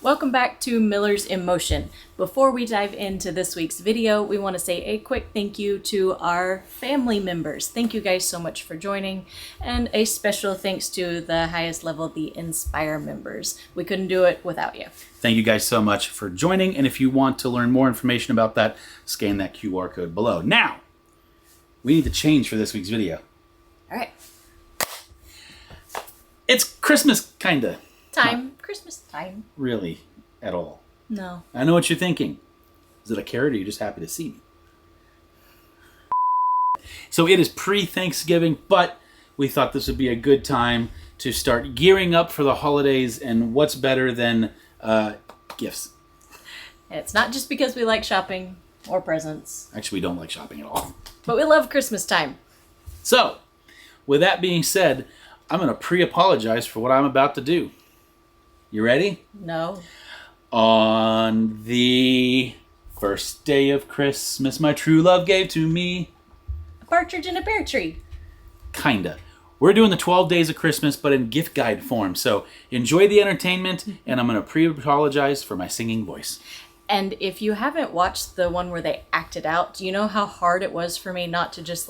Welcome back to Miller's in Motion. Before we dive into this week's video, we want to say a quick thank you to our family members. Thank you guys so much for joining, and a special thanks to the highest level, the Inspire members. We couldn't do it without you. Thank you guys so much for joining, and if you want to learn more information about that, scan that QR code below. Now, we need to change for this week's video. All right. It's Christmas, kinda. Christmas time. Really, at all. No. I know what you're thinking. Is it a carrot or are you just happy to see me? So it is pre-Thanksgiving, but we thought this would be a good time to start gearing up for the holidays, and what's better than gifts? It's not just because we like shopping or presents. Actually, we don't like shopping at all. But we love Christmas time. So, with that being said, I'm going to pre-apologize for what I'm about to do. You ready? No. On the first day of Christmas, my true love gave to me. A partridge in a pear tree. Kinda. We're doing the 12 days of Christmas, but in gift guide form. So enjoy the entertainment, and I'm going to pre-apologize for my singing voice. And if you haven't watched the one where they acted out, do you know how hard it was for me not to just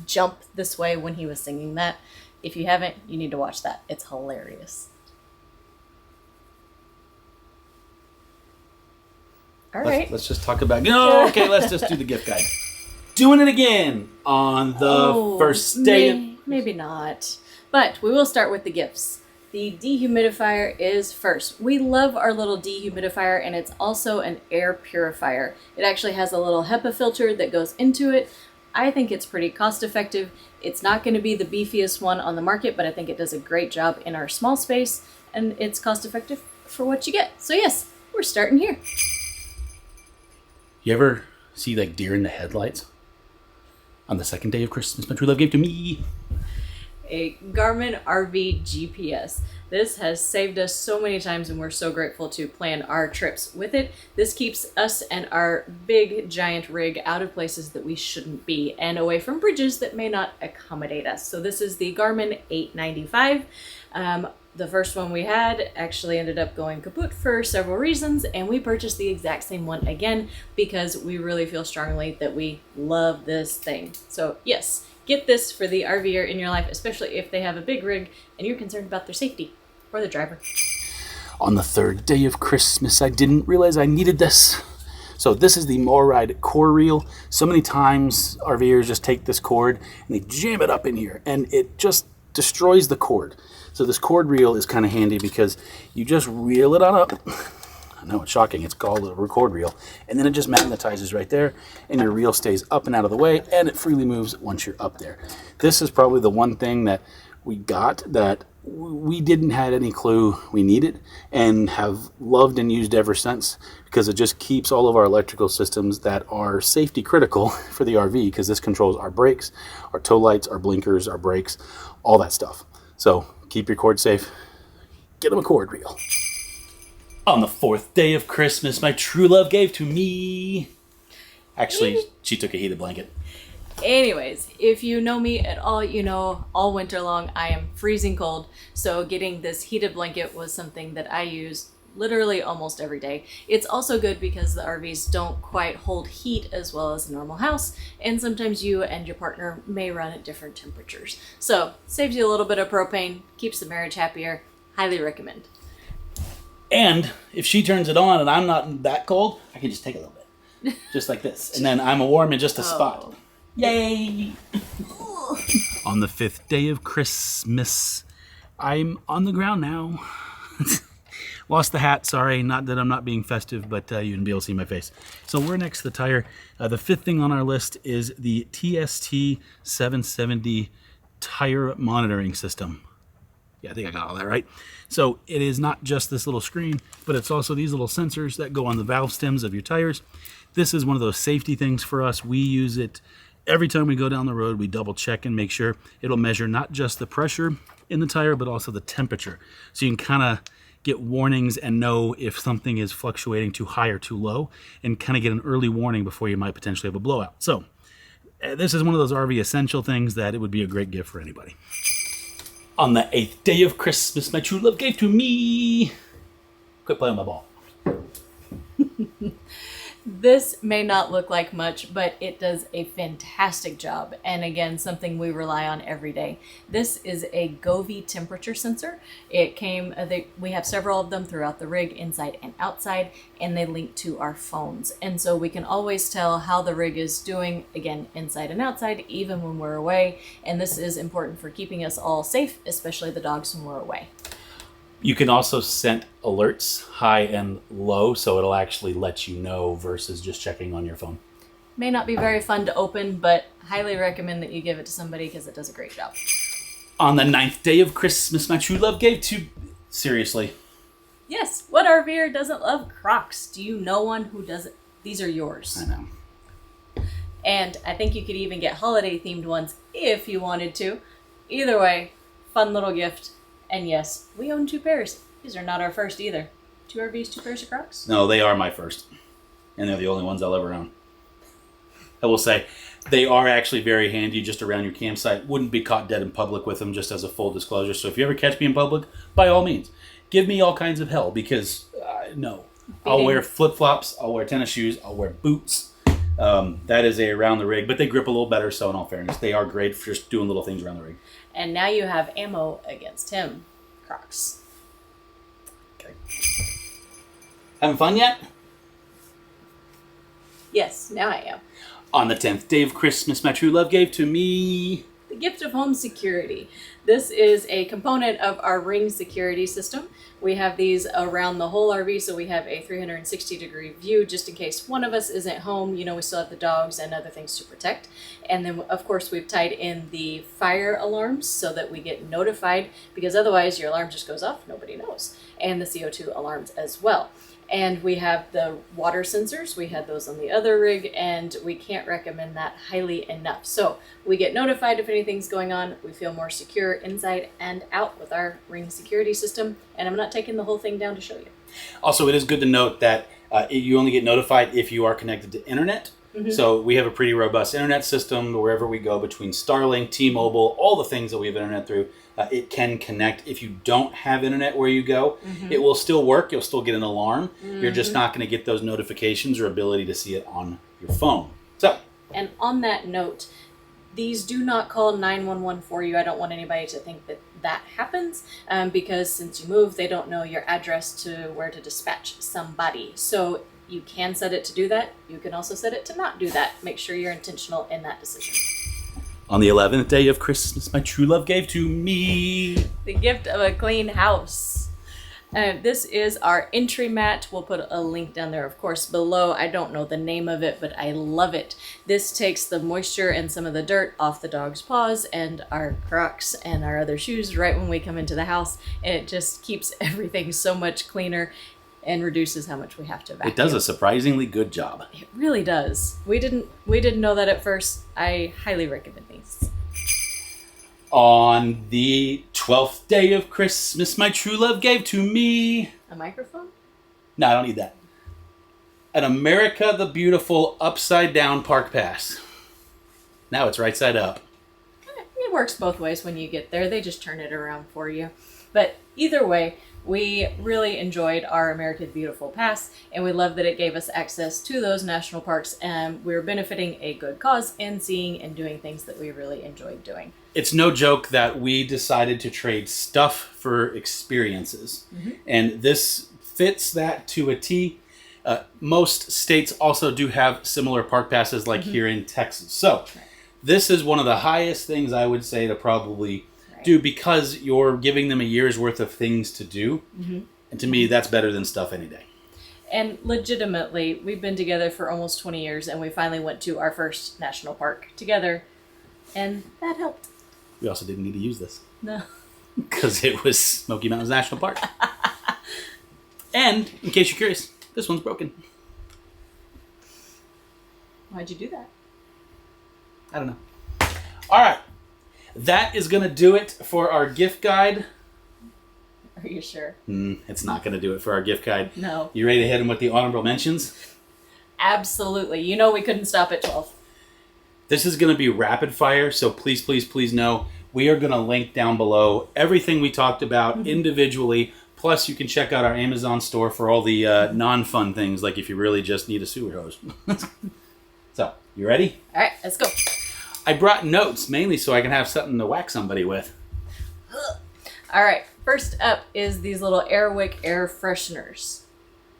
jump this way when he was singing that? If you haven't, you need to watch that. It's hilarious. All right. Let's just talk about... No, okay, let's just do the gift guide. Doing it again on the first day. Maybe not. But we will start with the gifts. The dehumidifier is first. We love our little dehumidifier, and it's also an air purifier. It actually has a little HEPA filter that goes into it. I think it's pretty cost effective. It's not going to be the beefiest one on the market, but I think it does a great job in our small space, and it's cost effective for what you get. So yes, we're starting here. You ever see deer in the headlights? On the second day of Christmas, my true love gave to me A Garmin RV GPS. This has saved us so many times, and we're so grateful to plan our trips with it. This keeps us and our big giant rig out of places that we shouldn't be, and away from bridges that may not accommodate us. So this is the Garmin 895. The first one we had actually ended up going kaput for several reasons, and we purchased the exact same one again because we really feel strongly that we love this thing. So yes, get this for the RVer in your life, especially if they have a big rig and you're concerned about their safety or the driver. On the third day of Christmas, I didn't realize I needed this. So this is the MoRide core reel. So many times RVers just take this cord and they jam it up in here, and it just destroys the cord. So this cord reel is kind of handy because you just reel it on up. I know it's shocking, it's called a cord reel. And then it just magnetizes right there, and your reel stays up and out of the way, and it freely moves once you're up there. This is probably the one thing that we got that we didn't have any clue we needed, and have loved and used ever since, because it just keeps all of our electrical systems that are safety critical for the RV, because this controls our brakes, our tow lights, our blinkers, our brakes, all that stuff. So keep your cord safe. Get them a cord reel. On the fourth day of Christmas, my true love gave to me. Actually, she took a heated blanket. Anyways, if you know me at all, you know all winter long I am freezing cold. So getting this heated blanket was something that I use literally almost every day. It's also good because the RVs don't quite hold heat as well as a normal house, and sometimes you and your partner may run at different temperatures. So saves you a little bit of propane, keeps the marriage happier. Highly recommend. And if she turns it on and I'm not that cold, I can just take a little bit. Just like this. And then I'm warm in just a spot. Yay! On the fifth day of Christmas, I'm on the ground now. Lost the hat, sorry. Not that I'm not being festive, but you wouldn't be able to see my face. So we're next to the tire. The fifth thing on our list is the TST 770 tire monitoring system. Yeah, I think I got all that right. So it is not just this little screen, but it's also these little sensors that go on the valve stems of your tires. This is one of those safety things for us. We use it every time we go down the road. We double check and make sure it'll measure not just the pressure in the tire, but also the temperature. So you can kind of get warnings and know if something is fluctuating too high or too low, and kind of get an early warning before you might potentially have a blowout. So this is one of those RV essential things that it would be a great gift for anybody. On the 8th day of Christmas, my true love gave to me Quit playing with my ball. This may not look like much, but it does a fantastic job. And again, something we rely on every day. This is a Govee temperature sensor. It came, we have several of them throughout the rig, inside and outside, and they link to our phones. And so we can always tell how the rig is doing, again, inside and outside, even when we're away. And this is important for keeping us all safe, especially the dogs when we're away. You can also set alerts high and low, so it'll actually let you know versus just checking on your phone. May not be very fun to open, but highly recommend that you give it to somebody because it does a great job. On the 9th day of Christmas, my true love gave to... Seriously. Yes, what RVer doesn't love Crocs? Do you know one who doesn't? These are yours. I know. And I think you could even get holiday-themed ones if you wanted to. Either way, fun little gift. And yes, we own 2 pairs. These are not our first either. 2 RVs, 2 pairs of Crocs? No, they are my first. And they're the only ones I'll ever own. I will say, they are actually very handy just around your campsite. Wouldn't be caught dead in public with them, just as a full disclosure. So if you ever catch me in public, by all means, give me all kinds of hell. Because, no. I'll wear flip-flops, I'll wear tennis shoes, I'll wear boots. That is around the rig. But they grip a little better, so in all fairness, they are great for just doing little things around the rig. And now you have ammo against him, Crocs. Okay. Having fun yet? Yes, now I am. On the 10th day of Christmas, my true love gave to me... The gift of home security. This is a component of our ring security system. We have these around the whole RV, so we have a 360-degree view just in case one of us isn't home. You know, we still have the dogs and other things to protect. And then, of course, we've tied in the fire alarms so that we get notified, because otherwise your alarm just goes off, nobody knows. And the CO2 alarms as well. And we have the water sensors. We had those on the other rig, and we can't recommend that highly enough. So we get notified if anything's going on. We feel more secure inside and out with our ring security system. And I'm not taking the whole thing down to show you. Also, it is good to note that you only get notified if you are connected to internet. Mm-hmm. So we have a pretty robust internet system wherever we go, between Starlink, T-Mobile, all the things that we have internet through. It can connect. If you don't have internet where you go, mm-hmm. it will still work. You'll still get an alarm. Mm-hmm. You're just not going to get those notifications or ability to see it on your phone. So, and on that note, these do not call 911 for you. I don't want anybody to think that that happens because since you move, they don't know your address to where to dispatch somebody. So you can set it to do that. You can also set it to not do that. Make sure you're intentional in that decision. On the 11th day of Christmas, my true love gave to me the gift of a clean house. This is our entry mat. We'll put a link down there, of course, below. I don't know the name of it, but I love it. This takes the moisture and some of the dirt off the dog's paws and our Crocs and our other shoes right when we come into the house. And it just keeps everything so much cleaner and reduces how much we have to vacuum. It does a surprisingly good job. It really does. We didn't know that at first. I highly recommend these. On the 12th day of Christmas, my true love gave to me... A microphone? No, I don't need that. An America the Beautiful upside-down park pass. Now it's right side up. It works both ways when you get there. They just turn it around for you. But either way, we really enjoyed our America the Beautiful pass, and we love that it gave us access to those national parks, and we're benefiting a good cause and seeing and doing things that we really enjoyed doing. It's no joke that we decided to trade stuff for experiences, mm-hmm. and this fits that to a T. Most states also do have similar park passes like mm-hmm. here in Texas. So this is one of the highest things I would say to probably do, because you're giving them a year's worth of things to do. Mm-hmm. And to me, that's better than stuff any day. And legitimately, we've been together for almost 20 years, and we finally went to our first national park together, and that helped. We also didn't need to use this. No. Because it was Smoky Mountains National Park. And, in case you're curious, this one's broken. Why'd you do that? I don't know. All right. That is going to do it for our gift guide. Are you sure? It's not going to do it for our gift guide. No. You ready to hit them with the honorable mentions? Absolutely. You know we couldn't stop at 12. This is going to be rapid fire, so please, please, please know we are going to link down below everything we talked about mm-hmm. individually. Plus, you can check out our Amazon store for all the non-fun things, like if you really just need a sewer hose. So, you ready? All right, let's go. I brought notes, mainly so I can have something to whack somebody with. All right, first up is these little Airwick air fresheners.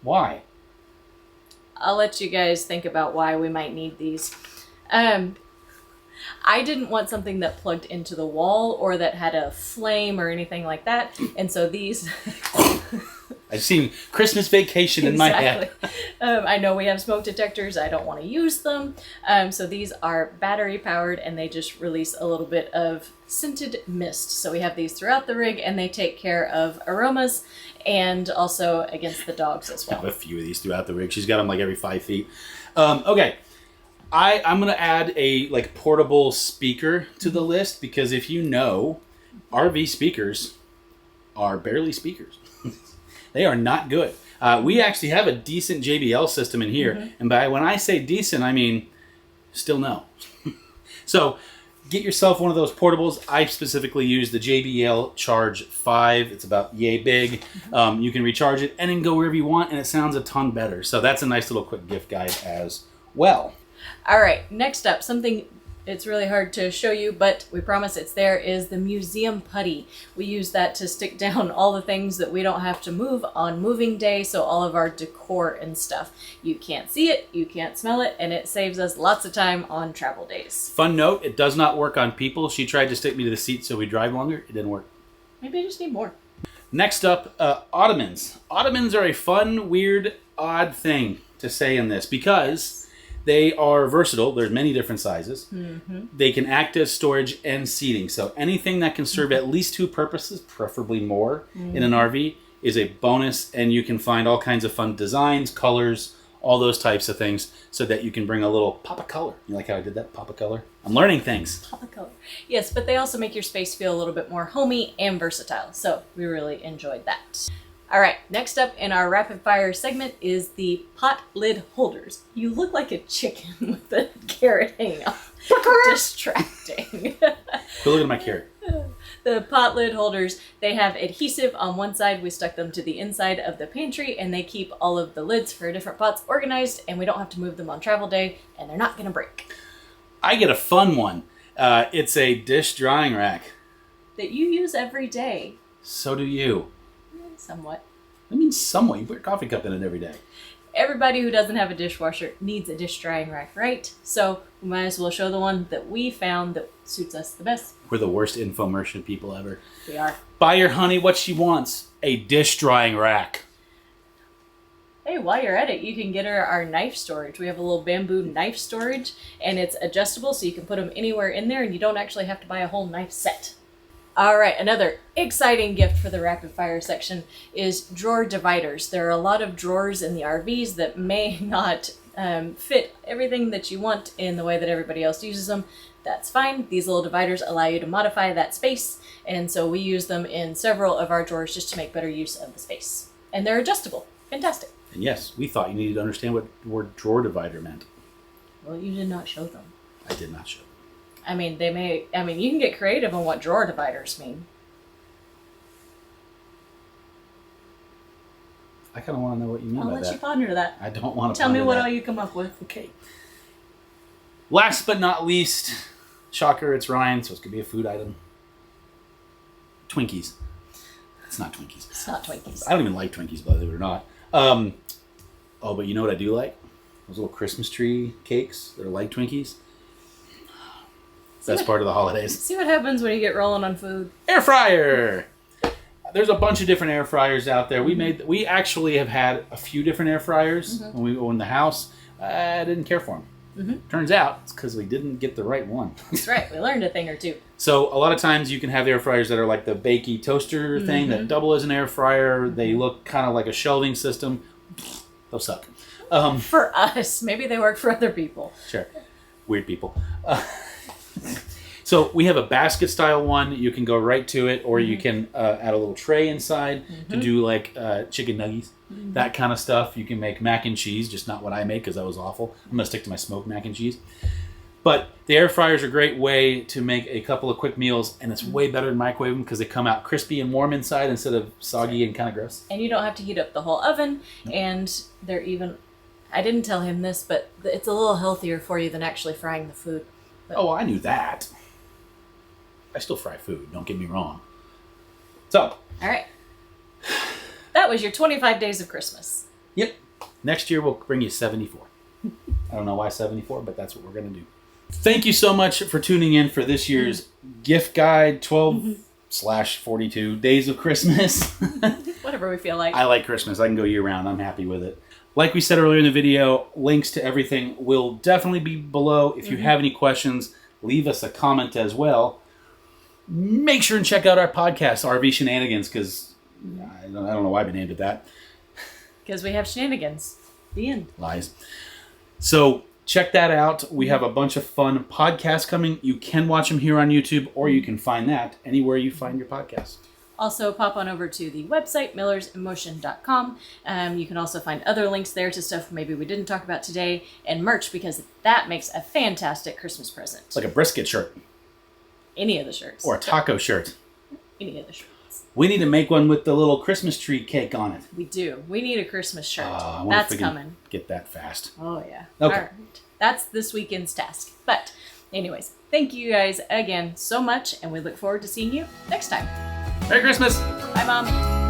Why? I'll let you guys think about why we might need these. I didn't want something that plugged into the wall or that had a flame or anything like that. And so these... I've seen Christmas Vacation in my head. I know we have smoke detectors. I don't want to use them. So these are battery powered and they just release a little bit of scented mist. So we have these throughout the rig and they take care of aromas and also against the dogs as I well. have a few of these throughout the rig. She's got them like every 5 feet. Okay. I'm going to add a like portable speaker to the list because if you know, RV speakers are barely speakers. They are not good. We actually have a decent JBL system in here. And when I say decent, I mean still no. So get yourself one of those portables. I specifically use the JBL Charge 5. It's about yay big. You can recharge it and then go wherever you want, and it sounds a ton better. So that's a nice little quick gift guide as well. All right, next up, something it's really hard to show you, but we promise it's there, is the museum putty. We use that to stick down all the things that we don't have to move on moving day, so all of our decor and stuff. You can't see it, you can't smell it, and it saves us lots of time on travel days. Fun note, it does not work on people. She tried to stick me to the seat so we drive longer. It didn't work. Maybe I just need more. Next up, ottomans. Ottomans are a fun, weird, odd thing to say in this because they are versatile. There's many different sizes. They can act as storage and seating. So anything that can serve at least 2 purposes, preferably more, in an RV is a bonus. And you can find all kinds of fun designs, colors, all those types of things so that you can bring a little pop of color. You like how I did that? Pop of color? I'm learning things. Pop of color. Yes, but they also make your space feel a little bit more homey and versatile. So we really enjoyed that. All right, next up in our rapid fire segment is the pot lid holders. You look like a chicken with a carrot hanging off. Distracting. Quit looking at my carrot. The pot lid holders, they have adhesive on one side. We stuck them to the inside of the pantry and they keep all of the lids for different pots organized and we don't have to move them on travel day and they're not gonna break. I get a fun one. It's a dish drying rack. That you use every day. So do you. Somewhat. I mean somewhat. You put your coffee cup in it every day. Everybody who doesn't have a dishwasher needs a dish drying rack, right? So we might as well show the one that we found that suits us the best. We're the worst infomercial people ever. We are. Buy your honey what she wants. A dish drying rack. Hey, while you're at it, you can get her our knife storage. We have a little bamboo knife storage and it's adjustable so you can put them anywhere in there and you don't actually have to buy a whole knife set. All right, another exciting gift for the rapid fire section is drawer dividers. There are a lot of drawers in the RVs that may not fit everything that you want in the way that everybody else uses them. That's fine. These little dividers allow you to modify that space, and so we use them in several of our drawers just to make better use of the space. And they're adjustable. Fantastic. And yes, we thought you needed to understand what the word drawer divider meant. Well, you did not show them. I did not show them. I mean, you can get creative on what drawer dividers mean. I kind of want to know what you mean by that. I'll let you ponder that. I don't want to Tell me what that. all you come up with. Okay. Last but not least, shocker, it's Ryan, so it's going to be a food item. Twinkies. It's not Twinkies. It's not Twinkies. I don't even like Twinkies, believe it or not. Oh, but you know what I do like? Those little Christmas tree cakes that are like Twinkies. Best part of the holidays. See what happens when you get rolling on food. Air fryer! There's a bunch of different air fryers out there. We actually have had a few different air fryers when we owned the house. I didn't care for them. Turns out it's because we didn't get the right one. That's right. We learned a thing or two. So a lot of times you can have air fryers that are like the bakey toaster thing that double as an air fryer. They look kind of like a shelving system. They'll suck. For us. Maybe they work for other people. Sure. Weird people. So we have a basket style one. You can go right to it, or you can add a little tray inside to do like chicken nuggets, that kind of stuff. You can make mac and cheese, just not what I make because that was awful. I'm going to stick to my smoked mac and cheese. But the air fryer is a great way to make a couple of quick meals, and it's way better than microwave them because they come out crispy and warm inside instead of soggy and kind of gross. And you don't have to heat up the whole oven, and they're even... I didn't tell him this, but it's a little healthier for you than actually frying the food. But... Oh, I knew that. I still fry food, don't get me wrong. So. All right. That was your 25 days of Christmas. Yep. Next year we'll bring you 74. I don't know why 74, but that's what we're going to do. Thank you so much for tuning in for this year's gift guide 12/42 days of Christmas. Whatever we feel like. I like Christmas. I can go year round. I'm happy with it. Like we said earlier in the video, links to everything will definitely be below. If you have any questions, leave us a comment as well. Make sure and check out our podcast, RV Shenanigans, because I don't know why we named it that. Because we have shenanigans. The end. Lies. So check that out. We have a bunch of fun podcasts coming. You can watch them here on YouTube, or you can find that anywhere you find your podcast. Also, pop on over to the website, millersemotion.com. You can also find other links there to stuff maybe we didn't talk about today, and merch, because that makes a fantastic Christmas present. It's like a brisket shirt. Any of the shirts. Or a taco shirt. Any of the shirts. We need to make one with the little Christmas tree cake on it. We do. We need a Christmas shirt. I wonder That's if we can coming. Get that fast. Oh, yeah. Okay. All right. That's this weekend's task. But anyways, thank you guys again so much, and we look forward to seeing you next time. Merry Christmas! Bye, Mom.